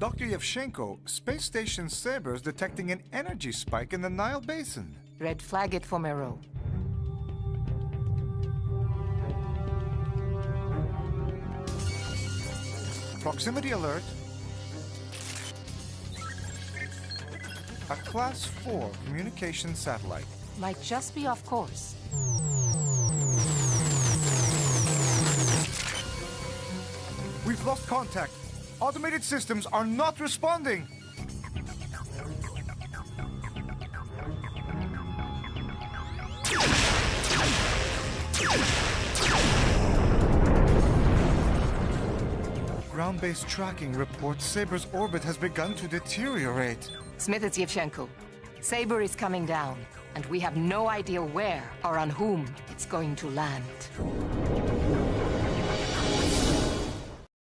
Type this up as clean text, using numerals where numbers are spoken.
Dr. Yevchenko, space station Saber's detecting an energy spike in the Nile Basin. Red flag it for Mero. Proximity alert. A Class 4 communication satellite. Might just be off course. We've lost contact. Automated systems are not responding. Ground-based tracking reports Saber's orbit has begun to deteriorate. Smith, it's Yevchenko. Saber is coming down, and we have no idea where or on whom it's going to land.